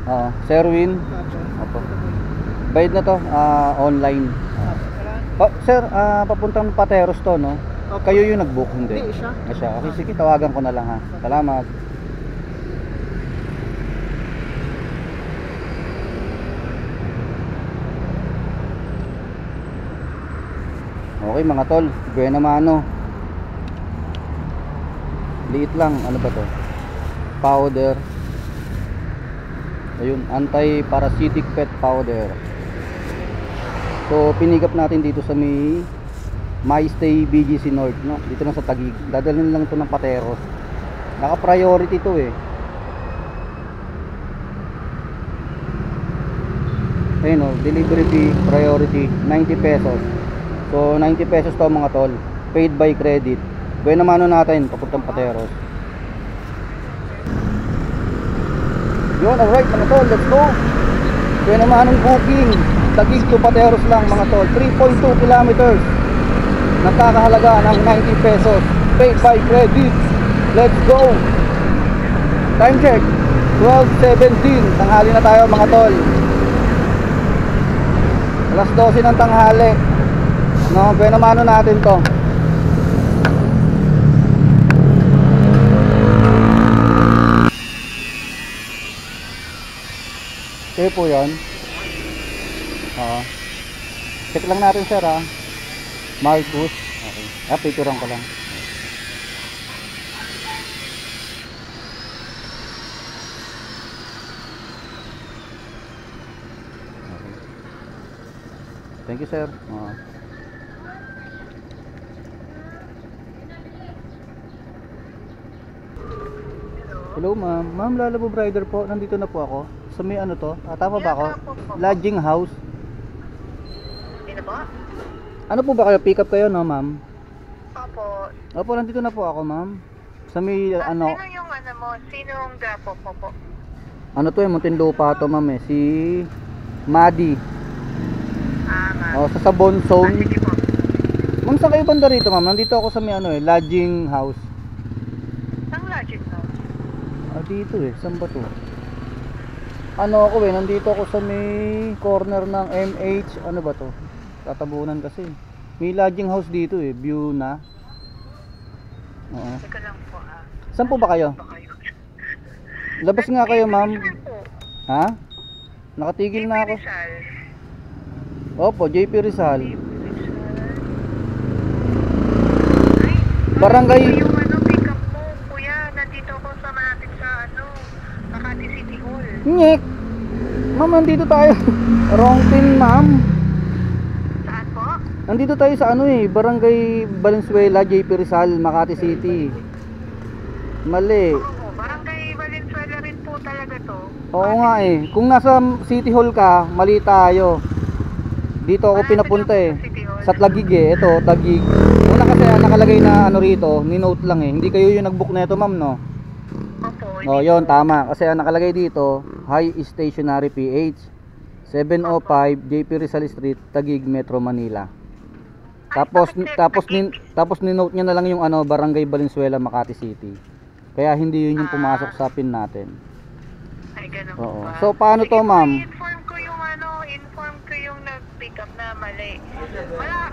Oo, Sherwin. Opo. Bayad na to, online. Sir, papuntang Pateros to, no? Kayo yung nag-book, hindi? Hindi, siya. Siya. Okay, sige, tawagan ko na lang ha. Salamat. Okay mga tol, buena mano. Liit lang, ano ba to? Powder. Ayun, anti-parasitic pet powder. So, pinigap natin dito sa My Stay BGC North, no? Dito na sa Taguig. Dadalhin lang to ng Pateros. Naka-priority to eh. Ayun o, delivery fee, priority, 90 pesos. So, 90 pesos to mga tol. Paid by credit. Buena mano natin, papuntang Pateros. Yun, alright mga tol, let's go. Buena manong booking. Taguig to Pateros lang mga tol. 3.2 kilometers. Nakakahalaga ng 90 pesos. Paid by credit. Let's go. Time check, 12:17. Tanghali na tayo mga tol. Alas 12 ng tanghali. No, buena mano natin to. Okay po yan. Oo. Check lang natin sir ha. Marcus. Okay. Picturean ko lang. Okay. Thank you sir. Oo. Hello ma'am. Ma'am Lalabog Rider po. Nandito na po ako. Sa may ano to? Tama ba ako? Lodging house. Sino po? Ano po ba kayo? Pick up kayo no ma'am? Opo. Opo, nandito na po ako ma'am. Sa may ano? Sino yung ano mo? Sinong drop-off mo po? Ano to eh? Muntinlupa to ma'am eh. Si Madi. Nga. O, sa Sabon Zone. Sige po. Ma'am, saan kayo banda rito ma'am? Nandito ako sa may ano eh, lodging house. Ang logic mo? Dito eh, saan ba to? Ano ako eh, nandito ako sa may corner ng MH, ano ba to? Tatabunan kasi. May lodging house dito eh, view na. Oo. Teka lang po Saan po ba kayo? Ba kayo? Labas nga kayo ma'am. Po. Ha? Nakatigil na ako. Rizal. Opo, JP Rizal. Ay, Barangay. yung ano, pick up mo, kuya. Nandito ako sa malapit sa ano, Makati City Hall. Nyek! Ma'am, nandito tayo. Wrong pin ma'am. Saan po? Nandito tayo sa ano eh, Barangay Valenzuela, JP Rizal, Makati City. Mali. Oo, Barangay Valenzuela rin po talaga to. Oo nga eh. Kung nasa City Hall ka, mali tayo. Dito ako pinapunta eh. Sa Taguig eh. Ito, Taguig. Una kasi nakalagay na ano rito, ni-note lang eh. Hindi kayo yung nag-book na ito ma'am no? Opo. Oh, yun, tama. Kasi ang nakalagay dito, High Stationary PH 705 JP Rizal Street, Taguig, Metro Manila. Tapos ni-note niya na lang yung ano, Barangay Valenzuela, Makati City. Kaya hindi yun yung pumasok sa pin natin. Ay, ganun Oo. ba? So paano to, ma'am? Inform ko yung nag-pick up na mali.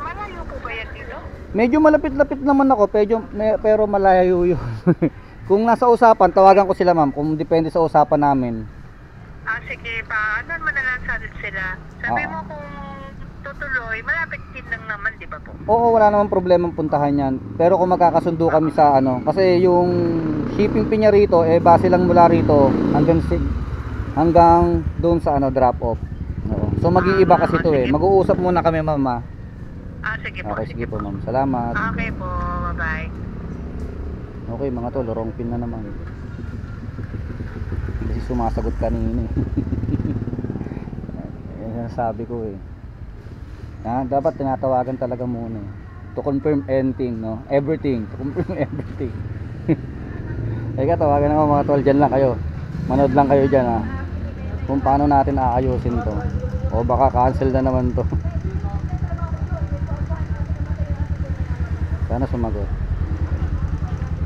Malayo po ba yan dito? Medyo malapit-lapit naman ako, pero malayo yun. Kung nasa usapan, tawagan ko sila ma'am, kung depende sa usapan namin. Sige pa, ano mo na lang sila. Sabi mo kung tutuloy, malapit din lang naman, di ba po? Oo, wala namang problemang puntahan yan. Pero kung magkakasundo kami sa ano, kasi yung shipping fee niya rito, base lang mula rito hanggang doon sa ano, drop off. Oo. So mag-iiba kasi to eh. Mag-uusap muna kami ma'am. Sige po. Okay, sige po ma'am. Salamat. Okay po, bye-bye. Okay mga tol, wrong pin na naman. Kasi sumasagot kanina eh. Yan ang sabi ko eh. Dapat tinatawagan talaga muna eh. To confirm anything, no? Everything. To confirm everything. Teka, tawagan ako mga tol. Dyan lang kayo. Manood lang kayo dyan ha. Kung paano natin aayusin to. O baka cancel na naman to. Sana sumagot.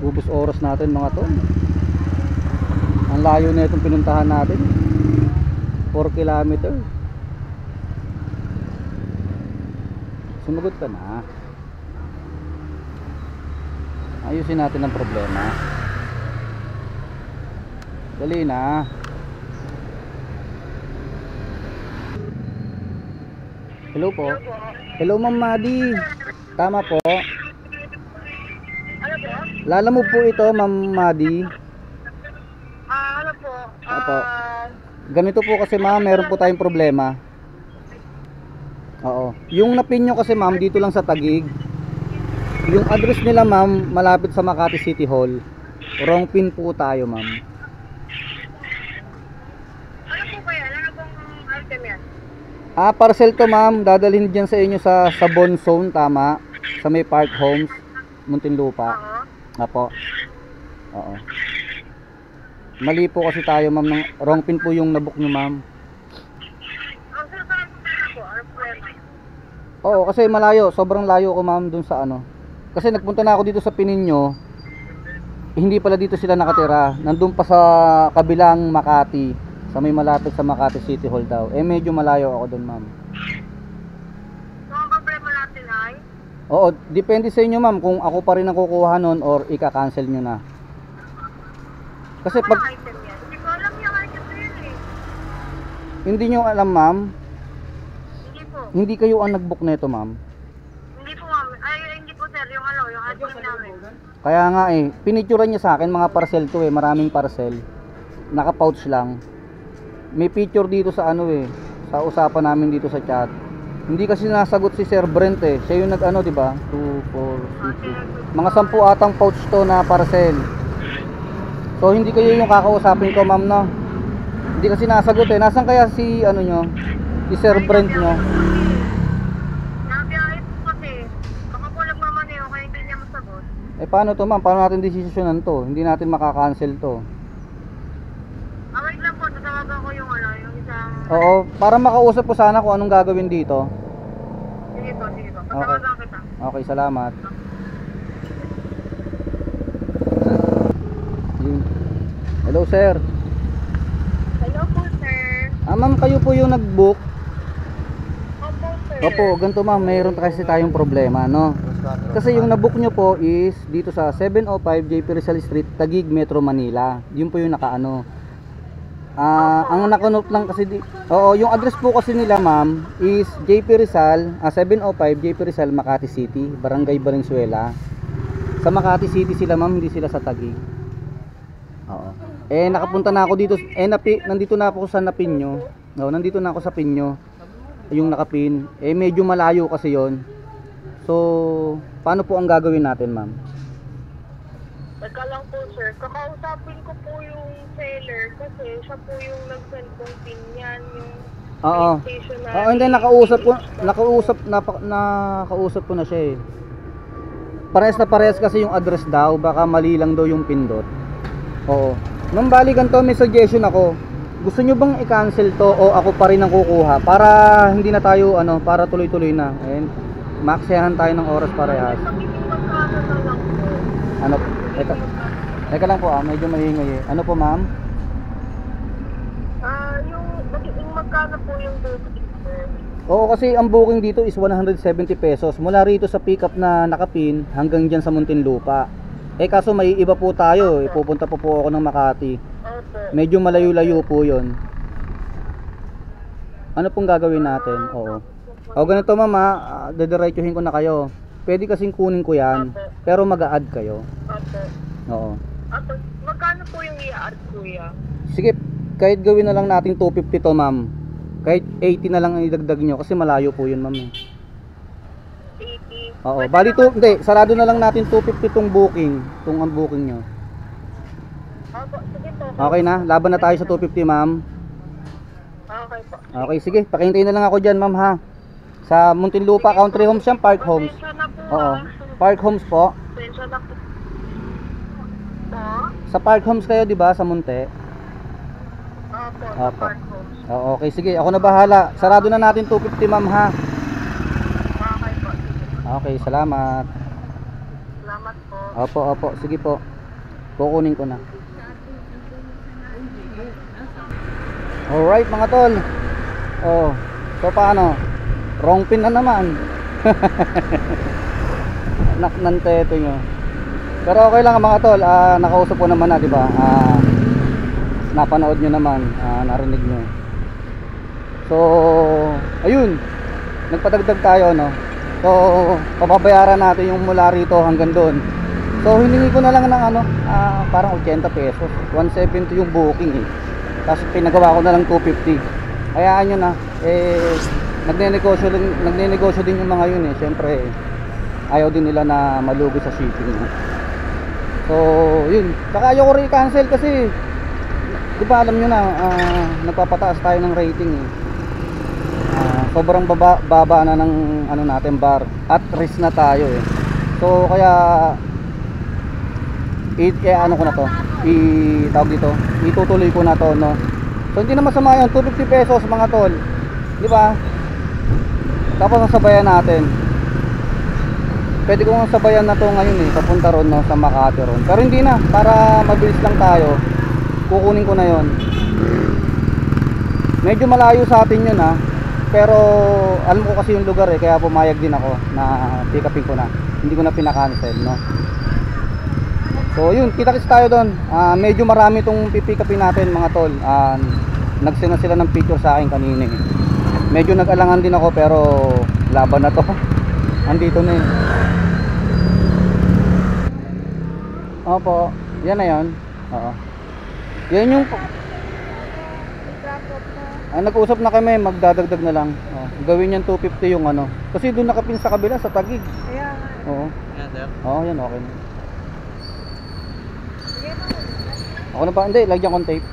Ubus oras natin mga tol. Ang layo na itong pinuntahan natin. 4 kilometer. Sumagot ka na. Ayusin natin ang problema. Dali na. Hello po. Hello Ma'am Madi. Tama po. Ano po? Lala mo po ito Ma'am Madi. Ano po? Opo. Ganito po kasi ma'am, meron po tayong problema. Oo. Yung napin nyo kasi ma'am, dito lang sa Taguig. Yung address nila ma'am, malapit sa Makati City Hall. Wrong pin po tayo ma'am. Ano po kaya? Ano pong item yan? Parcel to ma'am, dadalhin dyan sa inyo sa Sabon Zone, tama? Sa may Park Homes, Muntinlupa. Oo. Apo. Oo. Mali po kasi tayo ma'am, ng wrong pin po yung nabook nyo ma'am. Ang saan po? Ano problema? Oo, kasi malayo, sobrang layo ko ma'am dun sa ano. Kasi nagpunta na ako dito sa pinin nyo, hindi pala dito sila nakatira. Nandun pa sa kabilang Makati, sa may malapit sa Makati City Hall daw. Medyo malayo ako dun ma'am. So, ang problema natin ay? Oo, depende sa inyo ma'am kung ako pa rin ang kukuha nun or ika-cancel nyo na. Kasi Ano pag item yan? Hindi ko alam yung item na yun eh. hindi nyo alam ma'am, Hindi po. hindi kayo ang nag-book nito ma'am. Hindi po ma'am. Ay, hindi po sir. Yung ano, yung admin namin. Kaya nga pinicturean niya sa akin mga parcel to maraming parcel. Naka-pouch lang. May picture dito sa ano sa usapan namin dito sa chat. Hindi kasi nasagot si Sir Brent Siya yung nag-ano, 'di ba? 2 4 6 mga 10 atang pouch to na parcel. So hindi kayo yung kakausapin ko, ma'am, no? Hindi kasi nasagot Nasaan kaya si ano nyo? Si Sir Brent nyo? Nabiyahe po kasi. Baka po nagmaman kaya hindi niya masagot. Paano to, ma'am? Paano natin desisyonan to? Hindi natin makakancel to. Wait lang po. Tatawagan ko yung ano, yung isang... Oo, para makausap ko sana kung anong gagawin dito. Sige po, sige po. Tatawagan kita. Okay, salamat. Hello, sir. Hello po, sir. Ma'am, kayo po yung nag-book. Opo, sir. Opo, ganito ma'am, mayroon kasi tayong problema, no? Kasi yung nabook nyo po is dito sa 705 JP Rizal Street, Taguig, Metro Manila. Yun po yung nakaano. Ang nakanote lang kasi yung address po kasi nila ma'am is JP Rizal, 705 JP Rizal, Makati City, Barangay Valenzuela. Sa Makati City sila ma'am, hindi sila sa Taguig. Oo. Nakapunta na ako dito, nandito na ako sa napin nyo. No, nandito na ako sa pin nyo. Yung nakapin. Medyo malayo kasi yon. So, paano po ang gagawin natin, ma'am? Teka lang po, sir. Kakausapin ko po yung seller kasi siya po yung nag-send kong pin yan, yung Oo. stationery. Oo, hindi nakausap ko na siya Parehas na parehas kasi yung address daw, baka mali lang daw yung pindot. Oo. Nung bali ganito, may suggestion ako. Gusto nyo bang i-cancel to o ako pa rin ang kukuha para hindi na tayo para tuloy-tuloy na. Ayun. Maaksayahan tayo ng oras parehas. Magkano na lang po? Ano? Teka lang po medyo maingay Ano po, ma'am? Yung magkano po yung booking, sir? Oo, kasi ang booking dito is 170 pesos mula rito sa pickup na nakapin hanggang dyan sa Muntinlupa. Kaso may iba po tayo pupunta po ako ng Makati. Opo. Medyo malayo-layo po yon. Ano pong gagawin natin? Oo. O ganito ma'am dediretsuhin ko na kayo. Pwede kasing kunin ko yan, pero mag-a-add kayo. Opo. Oo. Opo. Magkano po yung i-add, kuya? Sige, kahit gawin na lang natin 250 to ma'am. Kahit 80 na lang ang idagdag nyo kasi malayo po yun ma'am 80. Oo, bali hindi, sarado na lang natin 250 tong booking, ang booking nyo. Opo, sige po. Okay na, laban na tayo sa 250 ma'am. Okay po. Okay, sige, pakihintayin na lang ako dyan ma'am ha. Sa Muntinlupa, Country Homes yan, Park Homes. Pasensya na po. Oo, Park Homes po. Pasensya na po. Po? Sa Park Homes kayo, di ba, sa Munte? Opo, sa Opo. Park Homes. Okay, sige, ako na bahala. Sarado na natin 250 ma'am ha. Okay po. Okay, salamat. Salamat po. Opo, sige po. Kukunin ko na. Alright mga tol. Oh, so paano? Wrong pin na naman. Anak ng tete nyo. Pero okay lang mga tol, nakausap ko naman na, di ba? Napanood nyo naman, narinig nyo. So, ayun, nagpadagdag tayo, no? So, papabayaran natin yung mula rito hanggang doon. So, hiningi ko na lang ng parang 80 pesos. 170 yung booking eh. Tapos pinagawa ko na lang 250. Hayaan nyo na, nagnenegosyo din yung mga yun eh. Siyempre, ayaw din nila na malugi sa shipping. So, yun. Saka ayaw ko re-cancel kasi di ba alam nyo na, nagpapataas tayo ng rating eh. Sobrang baba na ng natin bar. At risk na tayo eh. So, kaya ano ko na to, tawag dito, itutuloy ko na to, no. So hindi na masama yun, 250 pesos mga tol, di ba? Tapos nasabayan natin. Pwede ko nga sabayan na to ngayon eh, papunta ron, no, sa Makati ron. Pero hindi na, para mabilis lang tayo, kukunin ko na yon. Medyo malayo sa atin yun pero alam ko kasi yung lugar eh, kaya pumayag din ako na pick upin ko na. Hindi ko na pinakancel, no. So yun, kita-kits tayo doon. Medyo marami itong pipick upin natin mga tol. Nagsend na sila ng picture sa akin kanina eh. Medyo nag-alangan din ako pero laban na to. Andito na eh. Opo, yan na yun. Oo. Yan yung nag-usap na kami, magdadagdag na lang. Gawin yan 250 yung ano. Kasi doon nakapin sa kabila, sa Taguig. Oo. Oo, yan okay na. Ako na ba? Hindi, lagyan kong tape.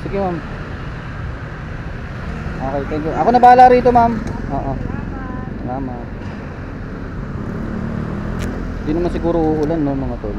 Sige ma'am. Okay, thank you. Ako na bahala rito ma'am. Oo. Salamat. Hindi naman siguro uulan, no, mga tol.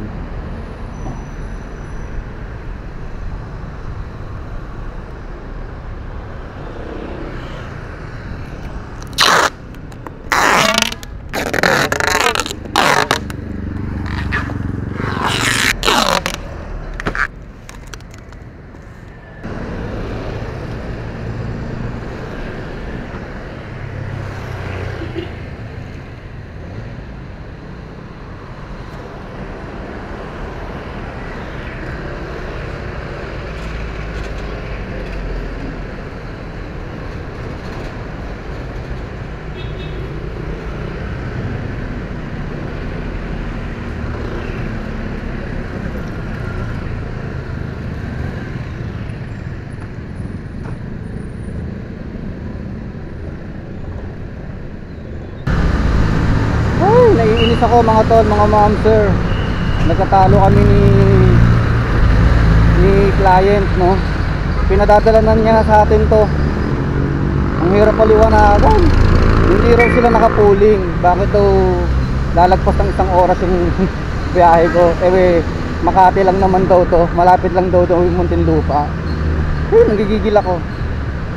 Naiinis ako mga tol, mga ma'am sir. Nagkatalo kami ni client, no. Pinadadalanan niya na sa atin to. Ang hirap paliwanagan. Hindi raw sila nakapuling. Bakit daw lalagpas ng 1 oras yung biyahe ko? Makati lang naman daw to. Malapit lang daw yung Muntinlupa. Nagigigil ako.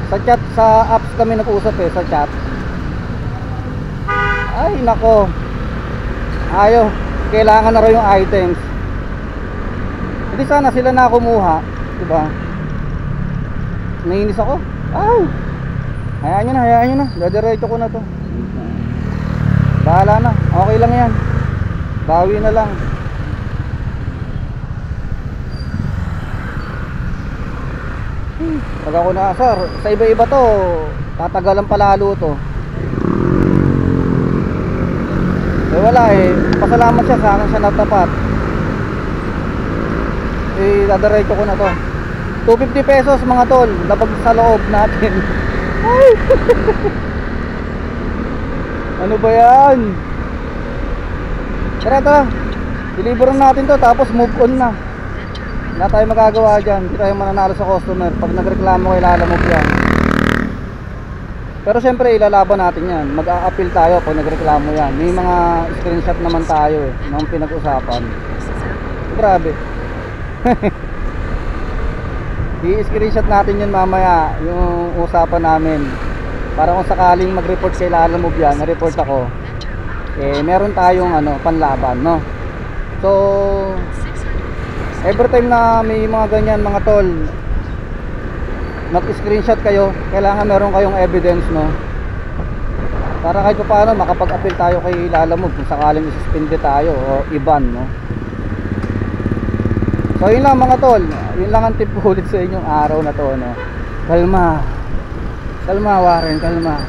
Sa chat, sa apps kami nag-usap eh, sa chat. Ay nako, ayaw, kailangan na raw yung items. Hindi sana sila na kumuha, diba? Naiinis ako. Ay, hayaan nyo na, dadiretso ko na to. Bahala na, okay lang yan. Bawi na lang. Pag ako naasar, sa iba-iba to, tatagalan palalo to. Wala eh, pasalamat siya sa akin, siya natapat. Dadiretso ko na to. 250 pesos mga tol, labag sa loob natin. Ay! Ano ba yan? Tara, deliveran natin to, tapos move on na. Wala tayo magagawa dyan, hindi tayo mananalo sa customer. Pag nagreklamo kay lalamove yan. Pero syempre ilalaban natin yan. Mag-a-appeal tayo pag nagreklamo yan. May mga screenshot naman tayo eh, ng pinag-usapan. Grabe. I-screenshot natin yun mamaya, yung usapan namin. Para kung sakaling mag-report kay lalamove yan, na-report ako, meron tayong panlaban, no? So Every time na may mga ganyan mga tol, mag-screenshot kayo, kailangan meron kayong evidence, no? Para kahit pa paano makapag-appeal tayo kay Lalamove kung sakaling isuspende tayo o iban, no? So yun lang mga tol, yun lang ang tip ko ulit sa inyong araw na to, no? Kalma, kalma Warren, kalma.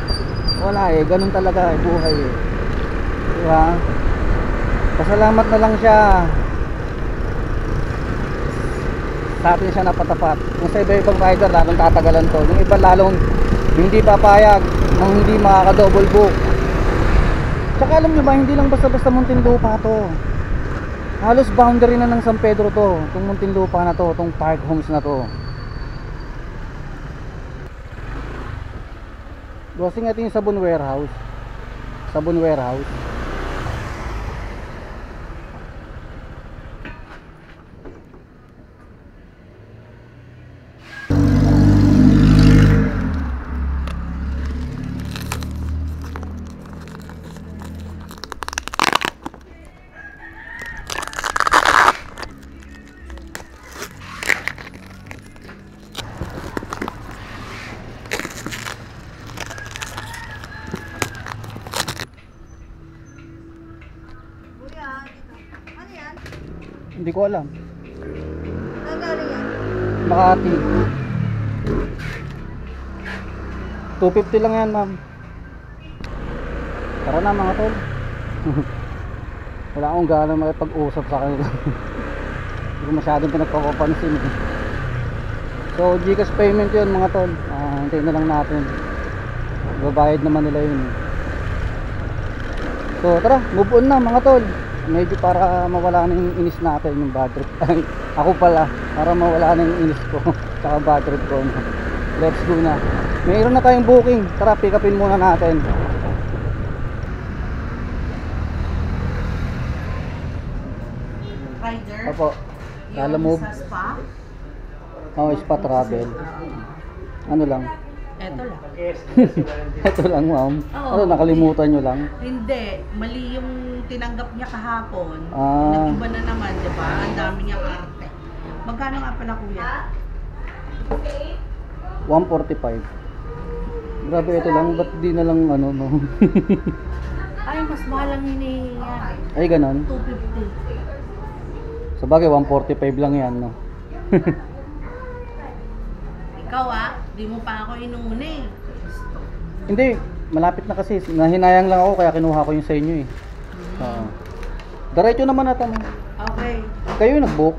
Wala eh, ganun talaga eh, buhay eh, diba? Pasalamat na lang siya sa atin siya napatapat. Kung sa iba-ibang rider lalong tatagalan to, yung iba lalong hindi papayag nang hindi makaka-double book. Tsaka alam nyo ba, hindi lang basta-basta Muntinlupa to, halos boundary na ng San Pedro to, itong Muntinlupa na to, itong Park Homes na to. Crossing natin yung Sabon Warehouse. Sabon Warehouse. Hindi ko alam. Nagaling yan? Makati. 250 lang yan, ma'am. Tara na mga tol. Wala akong gana makipag-usap sa kanila. Hindi ko masyadong pinagpapapansin eh. So GCash payment yun mga tol. Hintayin na lang natin. Babayad naman nila yun eh. So tara, move on na mga tol. Medyo para mawala na yung inis natin, yung bad trip. Ako pala, para mawala na yung inis ko tsaka bad trip ko. Let's go na. Mayroon na tayong booking. Tara, pick upin muna natin. Rider? Opo, Lalamove. Yung sa spa? Oh, spa travel. Ano lang? Eto lang. Ito lang, ma'am. Oo. Ano, nakalimutan nyo lang? Hindi. Mali yung tinanggap niya kahapon. Ah. Nag-iba na naman, di ba? Ang dami niya arte. Magkano nga pala kuya? 145. Grabe, ito lang. Ba't di na lang ano, no? Ay, mas mahal ang hinihingi niya. Ay, ganon. 250. Sa bagay, 145 lang yan, no? Ikaw di mo pa ako inuna eh. Hindi, malapit na kasi. Nahinayang lang ako, kaya kinuha ko yung sa inyo eh. Oo. Diretso naman na tama. Okay. Kayo yung nag-book.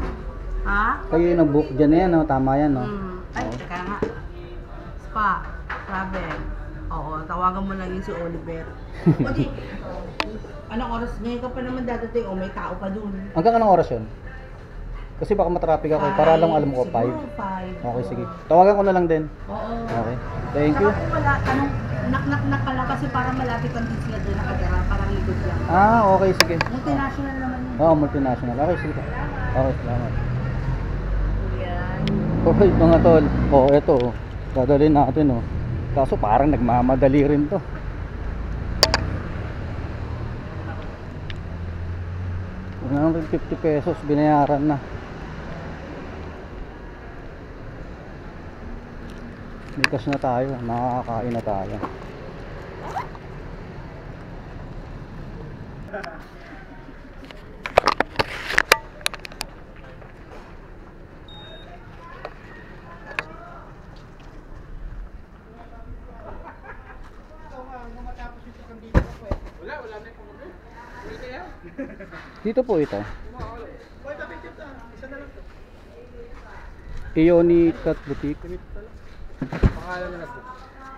Ha? Kayo yung nag-book. Diyan na yan, no? Tama yan, no? Ay, teka nga. Spa, travel. Oo, tawagan mo lang yun si Oliver. O di, anong oras ngayon ka pa naman dadating? O may tao pa dun. Hanggang anong oras yun? Kasi baka matraffic ako. Para lang alam ko, 5. Siguro 5. Okay, sige. Tawagan ko na lang din. Oo. Okay. Thank you. Saka kung wala, nak ka lang kasi para malapit ang din sila doon nakatira, parang likod lang. Ah, okay, sige. Multinational naman yun. Oo, multinational. Okay, sige. Okay, salamat. Yan. Okay, mga tol. Oh, eto. Oh. Dadalhin natin, oh. Kaso parang nagmamadali rin to. $150 binayaran na. Likas na tayo, nakakain na tayo. Dito po ito. Ioni Cat Boutique.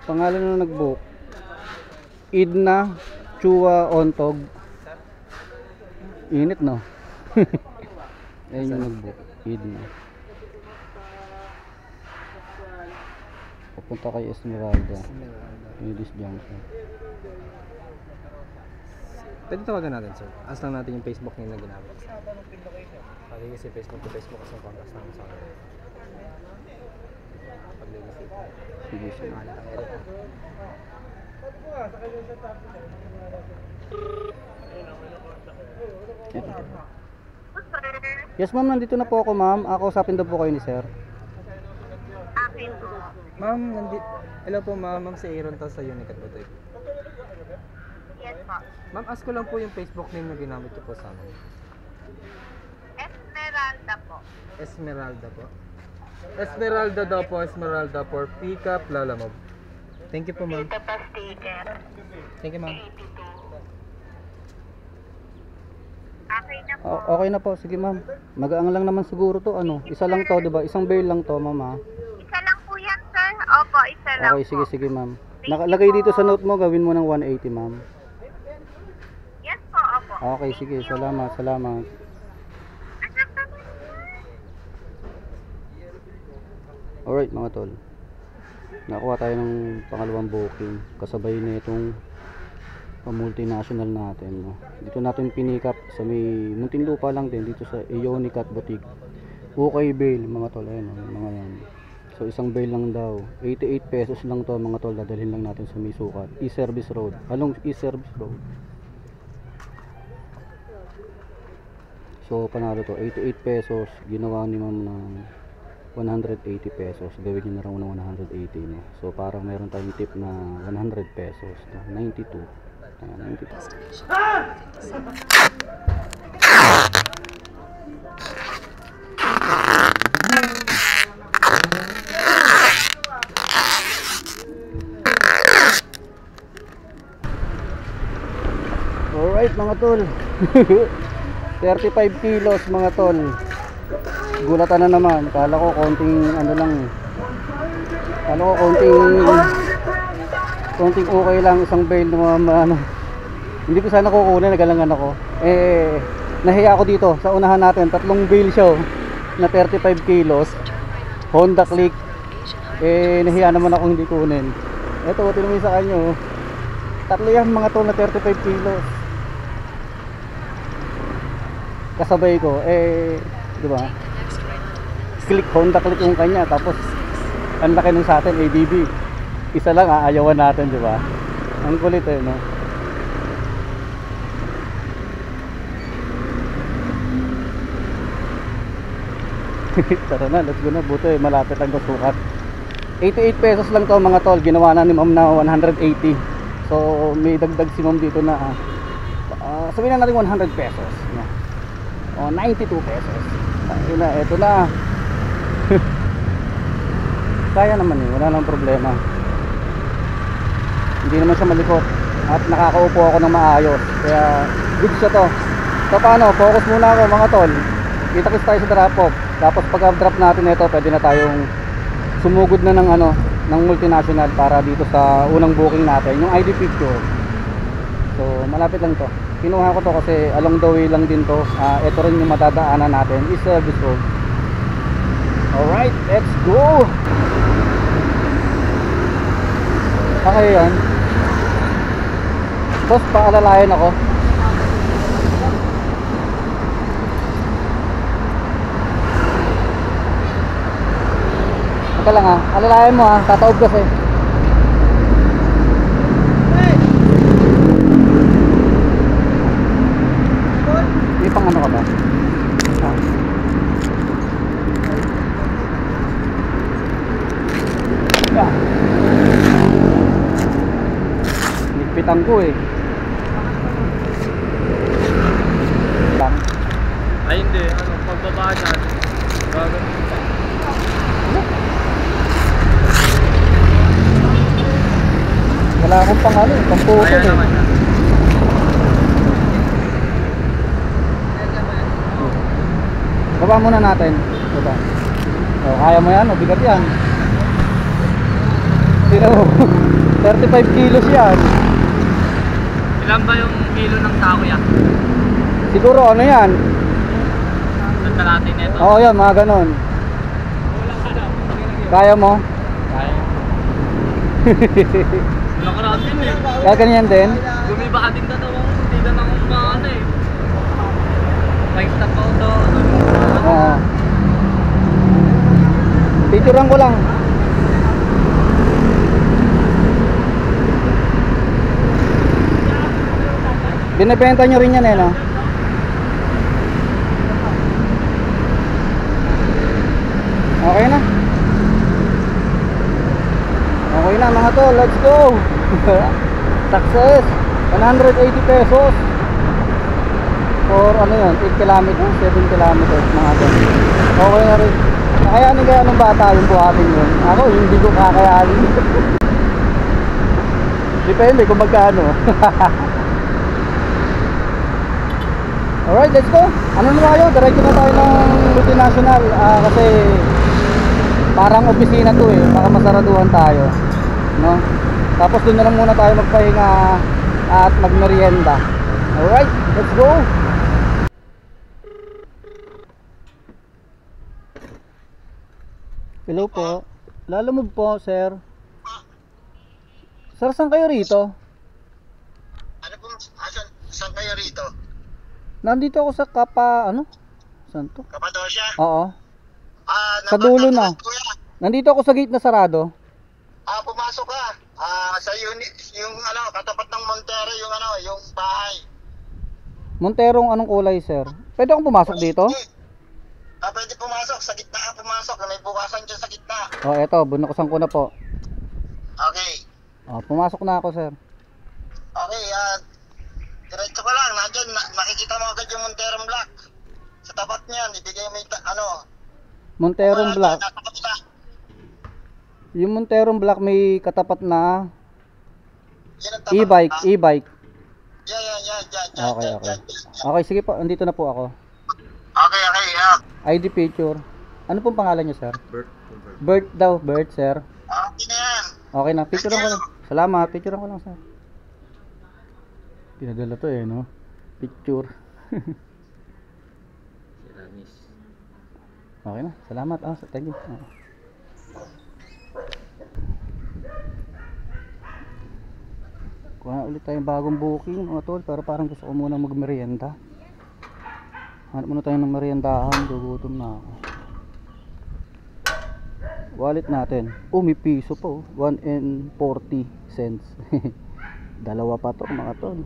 Pangalan na nag-book. Idna Chua Ontog. Init, no? Ayun yung nag-book. Idna. Papunta kay Esmeralda. Ladies Junction. Pwede tawagan natin, sir. Ask lang natin yung Facebook nila na ginamit. Pwede kasi Facebook to Facebook kasi yung contact namin sa kanila. Sige, sige. Ito. Yes ma'am, nandito na po ako ma'am. Ako usapin daw po kayo ni sir. Akin po. Ma'am, hello po ma'am. Ma'am, si Aaron to sa Unicat Boutique. Yes po. Ma'am, ask ko lang po yung Facebook name na ginamit ko po sa amin. Esmeralda po. Esmeralda po. Esmeralda daw po. Esmeralda for Pickup Lalamove. Thank you po ma'am. Dito pa sticker. Thank you ma'am. 82. Okay na po. Okay na po, sige ma'am. Magaang lang naman siguro to, ano. Isa lang to, 'di ba? Isang bail lang to, ma'am ha. Isa lang po yan, sir. Opo, isa lang Okay, sige, po. sige ma'am. Thank you Nakalagay po. dito sa note mo, gawin mo ng 180 ma'am. Yes po, opo. Okay, sige, Thank you. salamat, salamat. Anak naman yan. Alright mga tol. Nakuha tayo ng pangalawang booking. Kasabay na itong multinational natin. No? Dito natin pinikap sa may Muntinlupa lang din. Dito sa Unicat Boutique. Okay bail mga tol. Ayan, mga yan. So isang bail lang daw. 88 pesos lang to mga tol. Dadalhin lang natin sa may sukat. E-Service Road. Anong E-Service Road? So panalo to. 88 pesos. Ginawa ni ma'am ng 180 pesos. Gawin nyo na raw ng 180 no? So parang meron tayong tip na 100 pesos no? 92. Ayan, 92. Alright mga tol. 35 kilos mga tol. Gulatan na naman. Kala ko konting ano lang. Kala ko konting okay lang isang bail na ano. Hindi ko sana kukunin, nagalangan ako. Nahiya ako dito sa unahan natin. Tatlong bail siya na 35 kilos. Honda Click. Nahiya naman ako hindi kunin. Ito, tinumi sa kanyo. Tatlo yan mga tol na 35 kilos. Kasabay ko, di ba? Click, Honda Click yung kanya, tapos ang laki nung sa atin, ADB. Isa lang aayawan natin, di ba? Ang kulit no? Tara na, let's go na. Buti, malapit ang sukat. 88 pesos lang to mga tol. Ginawa na ni ma'am na 180. So, may dagdag si ma'am dito na sabihin na natin 100 pesos. No? O, 92 pesos. Ito na. Kaya naman wala nang problema. Hindi naman siya malikot. At nakakaupo ako ng maayos. Kaya, good siya to. So, paano? Focus muna ako mga tol. Kita-kits tayo sa drop-off. Tapos pag-drop natin ito, pwede na tayong sumugod na ng ng multinational para dito sa unang booking natin, yung ID picture. So malapit lang to. Kinuha ko to kasi along the way lang din to. Ito rin yung madadaanan natin, E-Service Road. Alright, let's go. Okay yan. Boss, paalalayan ako. Ika lang alalayan mo tataob kasi. May pang ano ka ba? Nigpitan ko lang. Ay hindi, pagbaba dyan. Gagawin pa. Wala akong pang putol Baba muna natin. Baba. Kaya mo yan, mabigat yan. Sino mo? 35 kilos yan. Ilan ba yung kilo ng tao yan? Siguro ano yan? Santa natin ito. Oo yan, mga ganon. Kaya mo? Kaya. Wala ka natin Kaya ganyan din? Gumiba ka din katawang hindi ka nang umaano May stop ako to. Oo. Picturean ko lang. Binibenta nyo rin yan no? tol, let's go. Success. 180 pesos. For ano yun, 8 kilometers, 7 kilometers, mga ganun. Okay na rin. Kakayanin kaya ng bata yung buhatin yun. Ako, hindi ko kakayanin. Depende kung magkano. Alright, let's go. Ano na tayo? Diretso na tayo ng multinational. Kasi parang opisina to eh. Baka masaraduhan tayo, no? Tapos doon na lang muna tayo magpahinga at magmerienda. Alright, let's go. Hello po. Lalamove po, sir. Sir, saan kayo rito? Ano po? Saan kayo rito? Nandito ako sa ano? Saan to? Kapadosya? Oo. Sa dulo na. Nandito ako sa gate na sarado. Pumasok ka. Sa unit, yung ano, katapat ng Montero, yung ano, yung bahay. Monterong anong kulay, sir? Pwede akong pumasok dito? Pwede pumasok. Sa gitna ka pumasok. May bukasan dyan sa gitna. Oh, eto, bunukusan ko na po. Okay. Oh, pumasok na ako, sir. Okay, diretso ka lang. Nandyan, makikita mo agad yung Monterong Black. Sa tapat niyan, ibigay mo yung, Monterong Black. Nasa kapita. Yung Monterong Black may katapat na Yan ang tapat. e-bike, e-bike. Yan. Okay, okay. Okay, sige po, andito na po ako. Okay, ID picture. Ano pong pangalan niyo, sir? Bert daw, Bert, sir. Okay na yan. Okay na, picturean ko lang. Salamat, picturean ko lang, sir. Pinadala to eh, no? Picture. Okay na, salamat. Thank you. Kuha ulit tayong bagong booking, mga tol, pero parang gusto ko muna magmerienda. Hanap muna tayo ng meriendahan, gugutom na ako. Wallet natin. May piso po. 1 and 40 cents. Dalawa pa to, mga tol.